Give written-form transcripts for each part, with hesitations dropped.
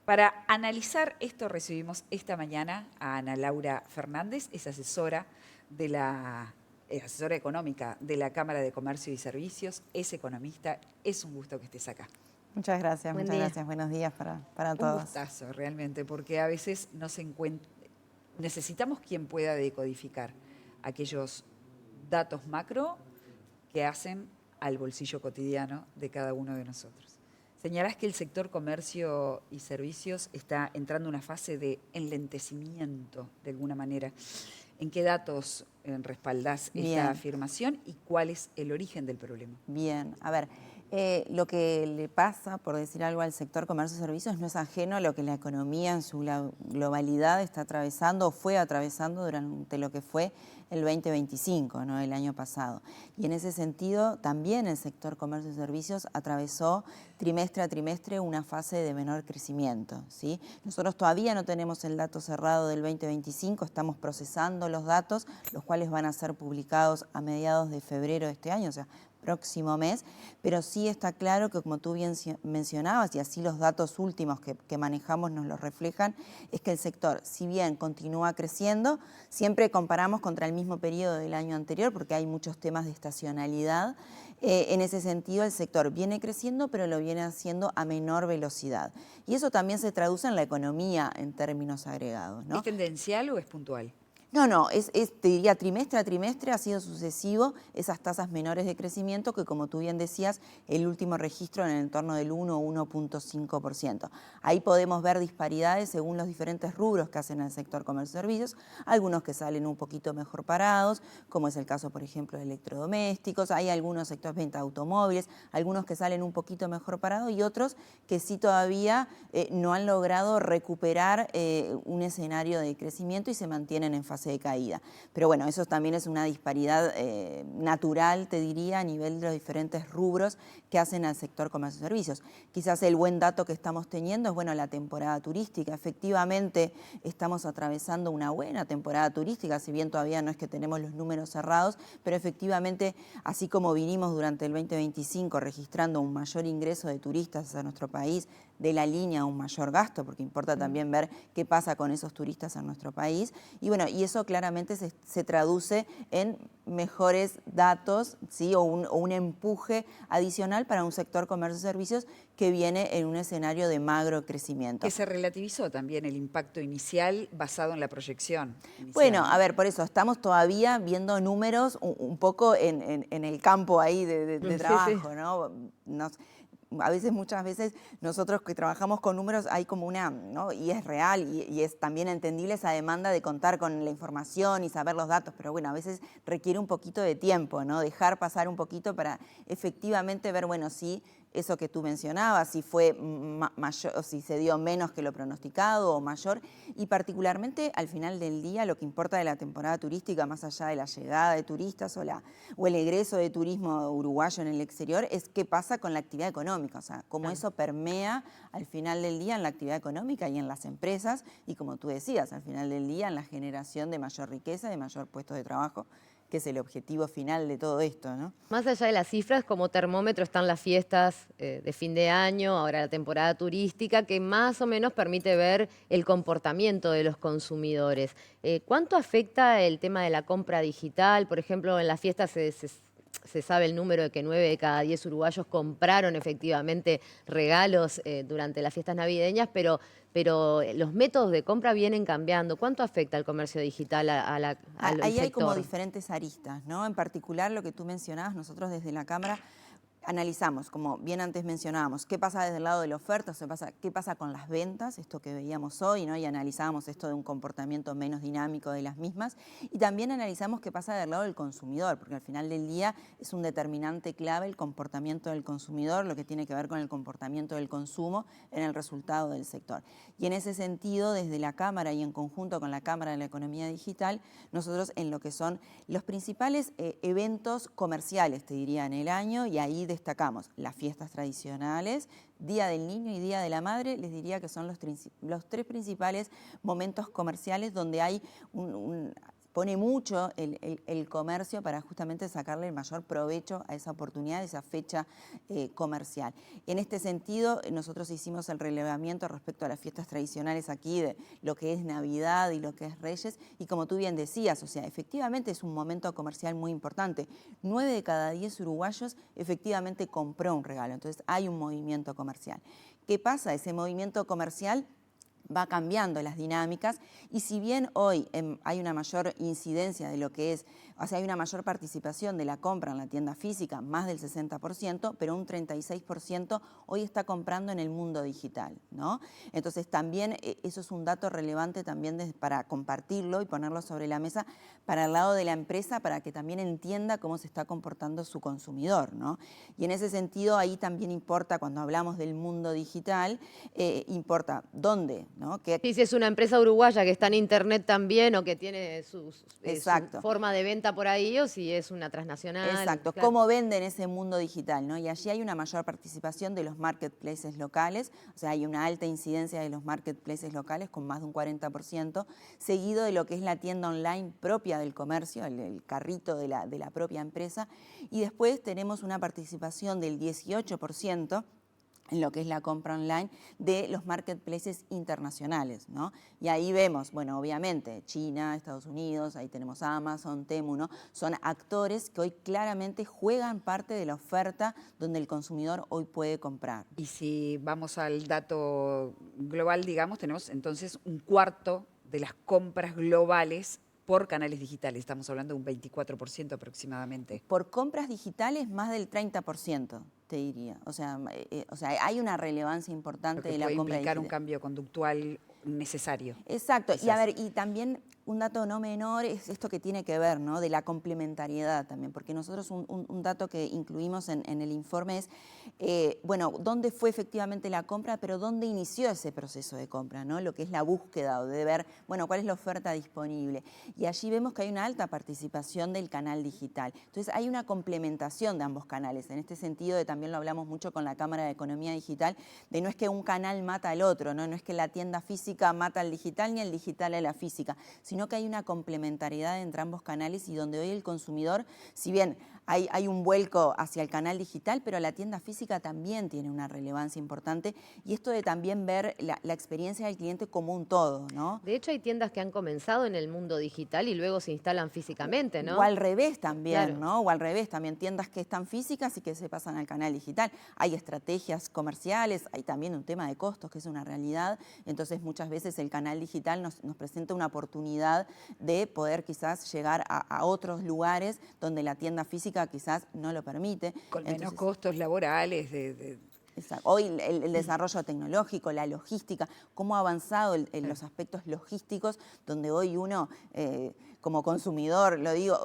Para analizar esto recibimos esta mañana a Ana Laura Fernández, es asesora asesora económica de la Cámara de Comercio y Servicios, es economista. Es un gusto que estés acá. Muchas gracias, Buen muchas día. gracias. Buenos días para Un todos. gustazo realmente, porque a veces necesitamos quien pueda decodificar aquellos datos macro que hacen al bolsillo cotidiano de cada uno de nosotros. Señalás que el sector comercio y servicios está entrando en una fase de enlentecimiento, de alguna manera. ¿En qué datos respaldás esta afirmación y cuál es el origen del problema? Bien, a ver, lo que le pasa, por decir algo, al sector comercio y servicios no es ajeno a lo que la economía en su globalidad está atravesando o fue atravesando durante lo que fue el 2025, ¿no? El año pasado. Y en ese sentido, también el sector comercio y servicios atravesó trimestre a trimestre una fase de menor crecimiento, ¿sí? Nosotros todavía no tenemos el dato cerrado del 2025, estamos procesando los datos, los cuales van a ser publicados a mediados de febrero de este año, o sea, próximo mes, pero sí está claro que, como tú bien mencionabas, y así los datos últimos que manejamos nos lo reflejan, es que el sector, si bien continúa creciendo, siempre comparamos contra el mismo periodo del año anterior, porque hay muchos temas de estacionalidad. En ese sentido, el sector viene creciendo, pero lo viene haciendo a menor velocidad. Y eso también se traduce en la economía en términos agregados, ¿no? ¿Es tendencial o es puntual? No, te diría trimestre a trimestre ha sido sucesivo esas tasas menores de crecimiento que, como tú bien decías, el último registro en el entorno del 1 o 1.5%. Ahí podemos ver disparidades según los diferentes rubros que hacen el sector comercio y servicios, algunos que salen un poquito mejor parados, como es el caso, por ejemplo, de electrodomésticos, hay algunos sectores de venta de automóviles, algunos que salen un poquito mejor parados y otros que sí todavía no han logrado recuperar un escenario de crecimiento y se mantienen en fase de caída. Pero bueno, eso también es una disparidad natural, te diría, a nivel de los diferentes rubros que hacen al sector comercio y servicios. Quizás el buen dato que estamos teniendo es, bueno, la temporada turística. Efectivamente, estamos atravesando una buena temporada turística, si bien todavía no es que tenemos los números cerrados, pero efectivamente, así como vinimos durante el 2025 registrando un mayor ingreso de turistas a nuestro país, de la línea a un mayor gasto, porque importa también ver qué pasa con esos turistas en nuestro país. Y bueno, y eso claramente se traduce en mejores datos, ¿sí? o un empuje adicional para un sector comercio y servicios que viene en un escenario de magro crecimiento. Que se relativizó también el impacto inicial basado en la proyección inicial, bueno, ¿no? a ver, por eso estamos todavía viendo números un poco en el campo ahí de trabajo, ¿no? Muchas veces nosotros que trabajamos con números hay como una, ¿no? Y es real y es también entendible esa demanda de contar con la información y saber los datos, pero bueno, a veces requiere un poquito de tiempo, ¿no? Dejar pasar un poquito para efectivamente ver, bueno, sí, eso que tú mencionabas, si fue mayor o si se dio menos que lo pronosticado o mayor, y particularmente al final del día lo que importa de la temporada turística, más allá de la llegada de turistas o el egreso de turismo uruguayo en el exterior, es qué pasa con la actividad económica, o sea, cómo eso permea al final del día en la actividad económica y en las empresas, y como tú decías, al final del día en la generación de mayor riqueza, de mayor puestos de trabajo, que es el objetivo final de todo esto, ¿no? Más allá de las cifras, como termómetro están las fiestas de fin de año, ahora la temporada turística, que más o menos permite ver el comportamiento de los consumidores. ¿Cuánto afecta el tema de la compra digital? Por ejemplo, en las fiestas se sabe el número de que 9 de cada 10 uruguayos compraron efectivamente regalos durante las fiestas navideñas, pero los métodos de compra vienen cambiando. ¿Cuánto afecta el comercio digital al Ahí hay como sector? diferentes aristas, ¿no? En particular lo que tú mencionabas, nosotros desde la Cámara analizamos, como bien antes mencionábamos, qué pasa desde el lado de la oferta, o sea, qué pasa con las ventas, esto que veíamos hoy, ¿no? Y analizábamos esto de un comportamiento menos dinámico de las mismas. Y también analizamos qué pasa del lado del consumidor, porque al final del día es un determinante clave el comportamiento del consumidor, lo que tiene que ver con el comportamiento del consumo en el resultado del sector. Y en ese sentido, desde la Cámara y en conjunto con la Cámara de la Economía Digital, nosotros en lo que son los principales eventos comerciales, te diría, en el año, y ahí destacamos las fiestas tradicionales, Día del Niño y Día de la Madre, les diría que son los tres principales momentos comerciales donde hay pone mucho el comercio para justamente sacarle el mayor provecho a esa oportunidad, a esa fecha comercial. En este sentido, nosotros hicimos el relevamiento respecto a las fiestas tradicionales aquí de lo que es Navidad y lo que es Reyes, y como tú bien decías, o sea, efectivamente es un momento comercial muy importante. 9 de cada 10 uruguayos efectivamente compró un regalo, entonces hay un movimiento comercial. ¿Qué pasa? Ese movimiento comercial va cambiando las dinámicas y si bien hoy hay una mayor incidencia de lo que es, o sea, hay una mayor participación de la compra en la tienda física, más del 60%, pero un 36% hoy está comprando en el mundo digital, ¿no? Entonces también eso es un dato relevante también para compartirlo y ponerlo sobre la mesa para el lado de la empresa, para que también entienda cómo se está comportando su consumidor, ¿no? Y en ese sentido ahí también importa, cuando hablamos del mundo digital, importa dónde, ¿no? Sí, si es una empresa uruguaya que está en internet también o que tiene su forma de venta por ahí, o si es una transnacional. Exacto, Claro. cómo venden ese mundo digital, ¿no? Y allí hay una mayor participación de los marketplaces locales, o sea, hay una alta incidencia de los marketplaces locales con más de un 40%, seguido de lo que es la tienda online propia del comercio, el carrito de la propia empresa, y después tenemos una participación del 18% en lo que es la compra online de los marketplaces internacionales, ¿no? Y ahí vemos, bueno, obviamente, China, Estados Unidos, ahí tenemos Amazon, Temu, ¿no? Son actores que hoy claramente juegan parte de la oferta donde el consumidor hoy puede comprar. Y si vamos al dato global, digamos, tenemos entonces un cuarto de las compras globales por canales digitales. Estamos hablando de un 24% aproximadamente. Por compras digitales, más del 30%, te diría. O sea, hay una relevancia importante de la compra digital. Puede implicar un cambio conductual necesario. Exacto. Quizás. Y a ver, y también un dato no menor es esto que tiene que ver, ¿no? De la complementariedad también, porque nosotros un dato que incluimos en el informe es, bueno, dónde fue efectivamente la compra, pero dónde inició ese proceso de compra, ¿no? Lo que es la búsqueda o de ver, bueno, cuál es la oferta disponible. Y allí vemos que hay una alta participación del canal digital. Entonces hay una complementación de ambos canales. En este sentido, también lo hablamos mucho con la Cámara de Economía Digital, de no es que un canal mata al otro, ¿no? No es que la tienda física mata al digital ni el digital a la física, sino que hay una complementariedad entre ambos canales y donde hoy el consumidor, si bien hay un vuelco hacia el canal digital, pero la tienda física también tiene una relevancia importante y esto de también ver la experiencia del cliente como un todo, ¿no? De hecho, hay tiendas que han comenzado en el mundo digital y luego se instalan físicamente, ¿no? O al revés también, Claro. ¿no? O al revés también, tiendas que están físicas y que se pasan al canal digital. Hay estrategias comerciales, hay también un tema de costos que es una realidad, entonces muchas veces el canal digital nos presenta una oportunidad de poder quizás llegar a otros lugares donde la tienda física quizás no lo permite. Con menos Entonces, costos laborales, hoy el desarrollo tecnológico, la logística, cómo ha avanzado en los aspectos logísticos, donde hoy uno, como consumidor, lo digo,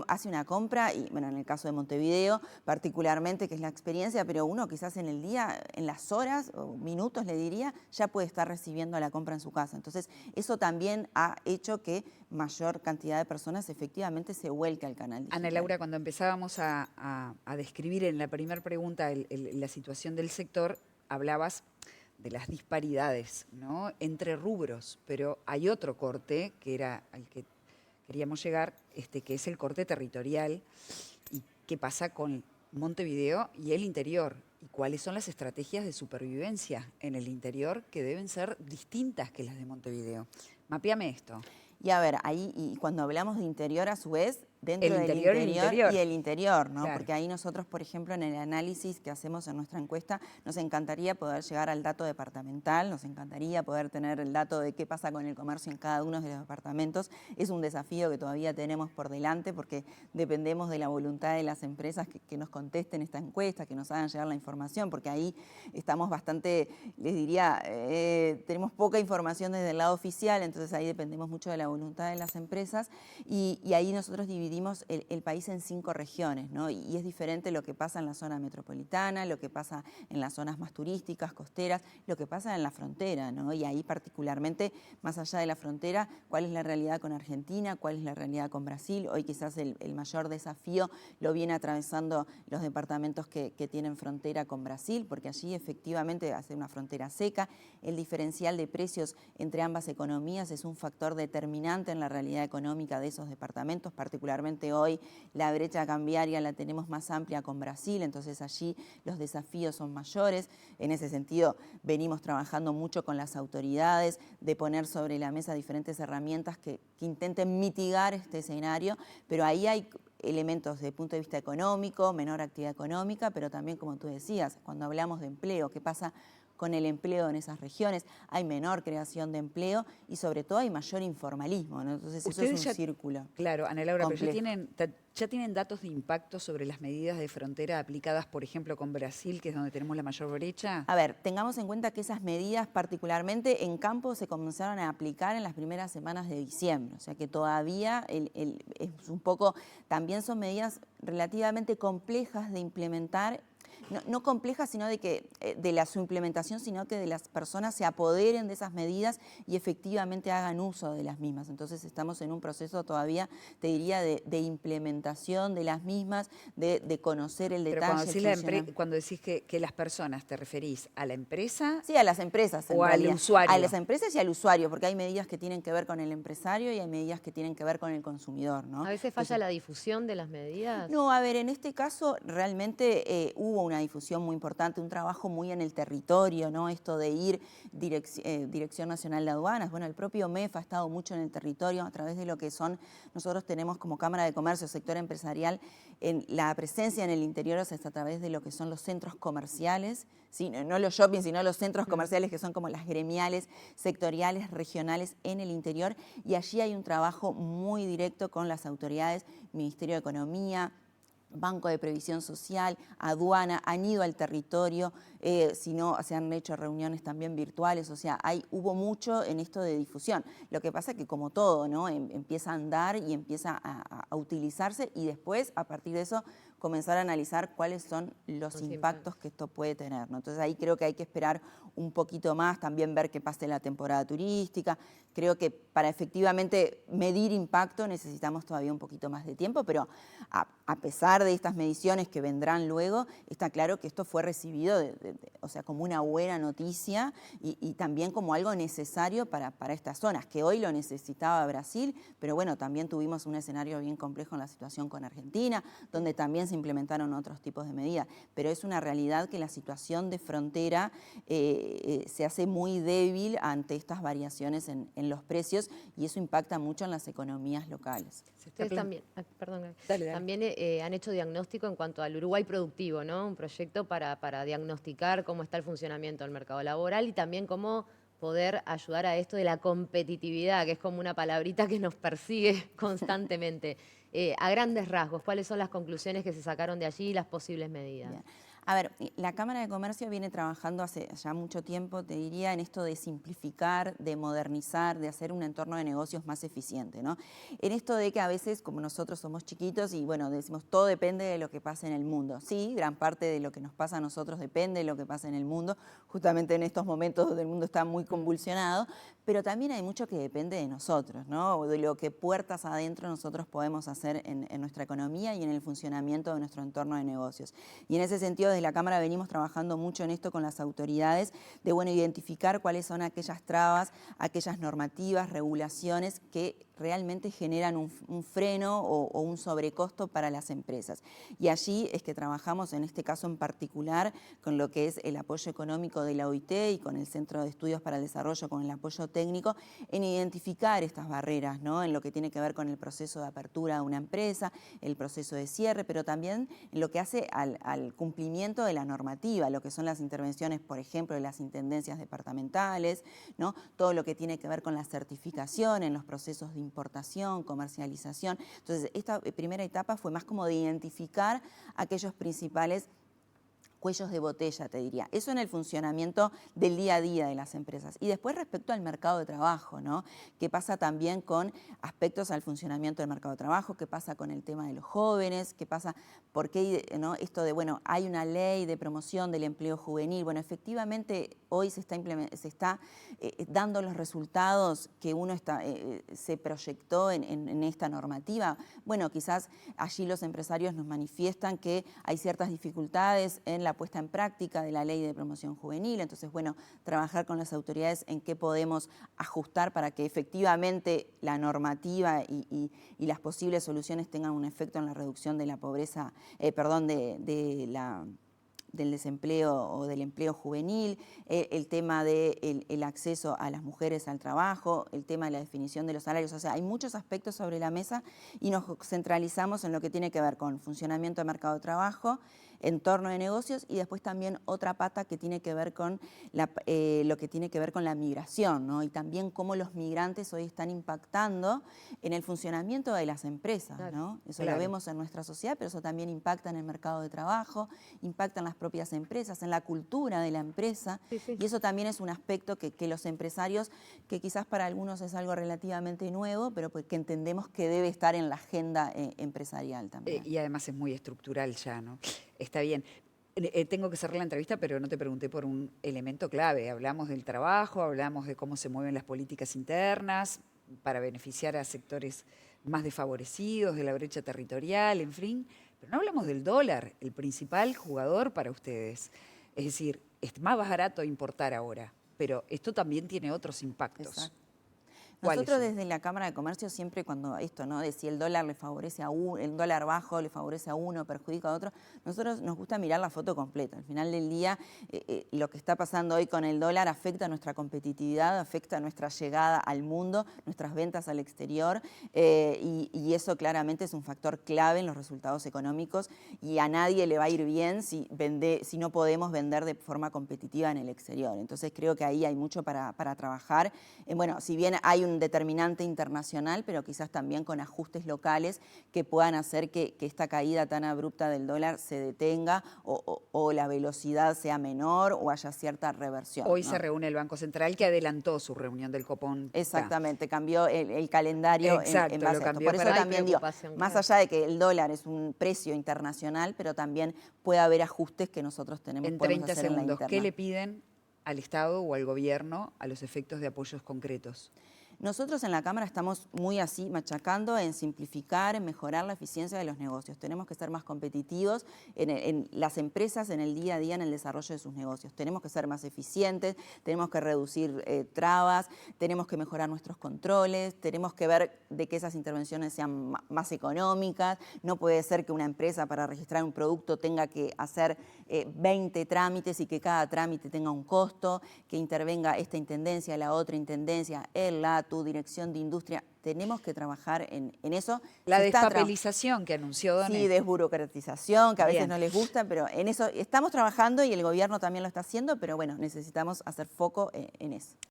hace una compra, y bueno, en el caso de Montevideo particularmente, que es la experiencia, pero uno quizás en el día, en las horas o minutos, le diría, ya puede estar recibiendo la compra en su casa. Entonces, eso también ha hecho que mayor cantidad de personas efectivamente se vuelque al canal digital. Ana Laura, cuando empezábamos a describir en la primera pregunta la situación del sector, hablabas de las disparidades, ¿no? Entre rubros, pero hay otro corte que era al que queríamos llegar, que es el corte territorial, y qué pasa con Montevideo y el interior, y cuáles son las estrategias de supervivencia en el interior que deben ser distintas que las de Montevideo. Mapeame esto. Y a ver, ahí, y cuando hablamos de interior, a su vez, dentro del interior interior y el interior, ¿no? Claro. Porque ahí nosotros, por ejemplo, en el análisis que hacemos en nuestra encuesta, nos encantaría poder llegar al dato departamental, nos encantaría poder tener el dato de qué pasa con el comercio en cada uno de los departamentos. Es un desafío que todavía tenemos por delante porque dependemos de la voluntad de las empresas que nos contesten esta encuesta, que nos hagan llegar la información, porque ahí estamos bastante, les diría, tenemos poca información desde el lado oficial, entonces ahí dependemos mucho de la voluntad de las empresas y ahí nosotros dividimos dividimos el país en 5 regiones, ¿no? Y es diferente lo que pasa en la zona metropolitana, lo que pasa en las zonas más turísticas, costeras, lo que pasa en la frontera, ¿no? Y ahí particularmente, más allá de la frontera, cuál es la realidad con Argentina, cuál es la realidad con Brasil. Hoy quizás el mayor desafío lo viene atravesando los departamentos que tienen frontera con Brasil, porque allí efectivamente hace una frontera seca. El diferencial de precios entre ambas economías es un factor determinante en la realidad económica de esos departamentos, particularmente hoy la brecha cambiaria la tenemos más amplia con Brasil, entonces allí los desafíos son mayores. En ese sentido, venimos trabajando mucho con las autoridades de poner sobre la mesa diferentes herramientas que intenten mitigar este escenario, pero ahí hay elementos desde el punto de vista económico, menor actividad económica, pero también, como tú decías, cuando hablamos de empleo, ¿qué pasa con el empleo en esas regiones? Hay menor creación de empleo y sobre todo hay mayor informalismo, ¿no? Entonces eso es un círculo. Claro, Ana Laura, complejo. pero ya tienen datos de impacto sobre las medidas de frontera aplicadas, por ejemplo, con Brasil, que es donde tenemos la mayor brecha. A ver, tengamos en cuenta que esas medidas particularmente en campo se comenzaron a aplicar en las primeras semanas de diciembre, o sea que todavía es un poco, también son medidas relativamente complejas de implementar. No complejas, sino de su implementación, sino que de las personas se apoderen de esas medidas y efectivamente hagan uso de las mismas. Entonces estamos en un proceso todavía, te diría, de implementación de las mismas, de conocer el Pero detalle. cuando decís que las personas, ¿te referís a la empresa? Sí, a las empresas en ¿O al realidad. usuario? A las empresas y al usuario, porque hay medidas que tienen que ver con el empresario y hay medidas que tienen que ver con el consumidor, ¿no? ¿A veces falla la difusión de las medidas? No, a ver, en este caso realmente hubo una difusión muy importante, un trabajo muy en el territorio, ¿no? Esto de ir Dirección Nacional de Aduanas, bueno, el propio MEF ha estado mucho en el territorio a través de lo que son, nosotros tenemos como Cámara de Comercio, sector empresarial, la presencia en el interior es a través de lo que son los centros comerciales, ¿sí? No los shopping, sino los centros comerciales que son como las gremiales, sectoriales, regionales en el interior, y allí hay un trabajo muy directo con las autoridades, Ministerio de Economía, Banco de Previsión Social, Aduana, han ido al territorio, si no, se han hecho reuniones también virtuales, o sea, hubo mucho en esto de difusión. Lo que pasa es que como todo, ¿no? Empieza a andar y empieza a utilizarse y después, a partir de eso, comenzar a analizar cuáles son los impactos que esto puede tener, ¿no? Entonces ahí creo que hay que esperar un poquito más, también ver qué pase en la temporada turística. Creo que para efectivamente medir impacto necesitamos todavía un poquito más de tiempo, pero a pesar de estas mediciones que vendrán luego, está claro que esto fue recibido o sea, como una buena noticia y también como algo necesario para estas zonas, que hoy lo necesitaba Brasil, pero bueno, también tuvimos un escenario bien complejo en la situación con Argentina, donde también se implementaron otros tipos de medidas, pero es una realidad que la situación de frontera se hace muy débil ante estas variaciones en los precios y eso impacta mucho en las economías locales. Ustedes también, perdón, Dale. también han hecho diagnóstico en cuanto al Uruguay productivo, ¿no? Un proyecto para diagnosticar cómo está el funcionamiento del mercado laboral y también cómo poder ayudar a esto de la competitividad, que es como una palabrita que nos persigue constantemente. A grandes rasgos, ¿cuáles son las conclusiones que se sacaron de allí y las posibles medidas? Bien. A ver, la Cámara de Comercio viene trabajando hace ya mucho tiempo, te diría, en esto de simplificar, de modernizar, de hacer un entorno de negocios más eficiente, ¿no? En esto de que a veces, como nosotros somos chiquitos y bueno, decimos todo depende de lo que pasa en el mundo. Sí, gran parte de lo que nos pasa a nosotros depende de lo que pasa en el mundo, justamente en estos momentos donde el mundo está muy convulsionado, pero también hay mucho que depende de nosotros, ¿no? De lo que puertas adentro nosotros podemos hacer en nuestra economía y en el funcionamiento de nuestro entorno de negocios. Y en ese sentido, desde la Cámara venimos trabajando mucho en esto con las autoridades, de bueno, identificar cuáles son aquellas trabas, aquellas normativas, regulaciones que realmente generan un freno o un sobrecosto para las empresas. Y allí es que trabajamos, en este caso en particular, con lo que es el apoyo económico de la OIT y con el Centro de Estudios para el Desarrollo, con el apoyo técnico, en identificar estas barreras, ¿no? En lo que tiene que ver con el proceso de apertura de una empresa, el proceso de cierre, pero también en lo que hace al cumplimiento de la normativa, lo que son las intervenciones, por ejemplo, de las intendencias departamentales, ¿no? Todo lo que tiene que ver con la certificación en los procesos de importación, comercialización. Entonces, esta primera etapa fue más como de identificar aquellos principales cuellos de botella, te diría. Eso en el funcionamiento del día a día de las empresas. Y después respecto al mercado de trabajo, ¿no? ¿Qué pasa también con aspectos al funcionamiento del mercado de trabajo? ¿Qué pasa con el tema de los jóvenes? ¿Qué pasa? ¿Por qué, no? Esto de, bueno, hay una ley de promoción del empleo juvenil. Bueno, efectivamente hoy se está dando los resultados que uno se proyectó en esta normativa. Bueno, quizás allí los empresarios nos manifiestan que hay ciertas dificultades en la puesta en práctica de la ley de promoción juvenil. Entonces, bueno, trabajar con las autoridades en qué podemos ajustar para que efectivamente la normativa y las posibles soluciones tengan un efecto en la reducción de la pobreza, del desempleo o del empleo juvenil, el tema del acceso a las mujeres al trabajo, el tema de la definición de los salarios. O sea, hay muchos aspectos sobre la mesa y nos centralizamos en lo que tiene que ver con funcionamiento de mercado de trabajo, entorno de negocios y después también otra pata que tiene que ver con lo que tiene que ver con la migración, ¿no? Y también cómo los migrantes hoy están impactando en el funcionamiento de las empresas, Claro. ¿no? Eso Claro. lo vemos en nuestra sociedad, pero eso también impacta en el mercado de trabajo, impacta en las propias empresas, en la cultura de la empresa. Sí, sí. Y eso también es un aspecto que los empresarios, que quizás para algunos es algo relativamente nuevo, pero pues que entendemos que debe estar en la agenda empresarial también. Y además es muy estructural ya, ¿no? Está bien. Tengo que cerrar la entrevista, pero no te pregunté por un elemento clave. Hablamos del trabajo, hablamos de cómo se mueven las políticas internas para beneficiar a sectores más desfavorecidos, de la brecha territorial, en fin. Pero no hablamos del dólar, el principal jugador para ustedes. Es decir, es más barato importar ahora, pero esto también tiene otros impactos. Exacto. ¿Cuáles Nosotros son? desde la Cámara de Comercio siempre cuando esto, ¿no? De si el dólar le favorece a uno, el dólar bajo le favorece a uno, perjudica a otro, nosotros nos gusta mirar la foto completa. Al final del día, lo que está pasando hoy con el dólar afecta a nuestra competitividad, afecta a nuestra llegada al mundo, nuestras ventas al exterior, y eso claramente es un factor clave en los resultados económicos y a nadie le va a ir bien si no podemos vender de forma competitiva en el exterior. Entonces creo que ahí hay mucho para trabajar. Bueno, si bien hay un determinante internacional, pero quizás también con ajustes locales que puedan hacer que esta caída tan abrupta del dólar se detenga o la velocidad sea menor o haya cierta reversión. Hoy ¿no? se reúne el Banco Central que adelantó su reunión del Copón. Exactamente, cambió el calendario Exacto, en lo base a esto. cambió Por eso para- Hay también digo, preocupación, más claro. allá de que el dólar es un precio internacional, pero también puede haber ajustes que nosotros En podemos 30 hacer en la segundos, interna. ¿qué le piden al Estado o al gobierno a los efectos de apoyos concretos? Nosotros en la Cámara estamos muy así machacando en simplificar, en mejorar la eficiencia de los negocios. Tenemos que ser más competitivos en las empresas en el día a día en el desarrollo de sus negocios. Tenemos que ser más eficientes, tenemos que reducir trabas, tenemos que mejorar nuestros controles, tenemos que ver de que esas intervenciones sean más económicas. No puede ser que una empresa para registrar un producto tenga que hacer 20 trámites y que cada trámite tenga un costo, que intervenga esta intendencia, la otra intendencia, tu dirección de industria. Tenemos que trabajar en eso. La Se está despapelización que anunció Donet. Sí, desburocratización, que a veces Bien. no les gusta, pero en eso estamos trabajando y el gobierno también lo está haciendo, pero bueno, necesitamos hacer foco en eso.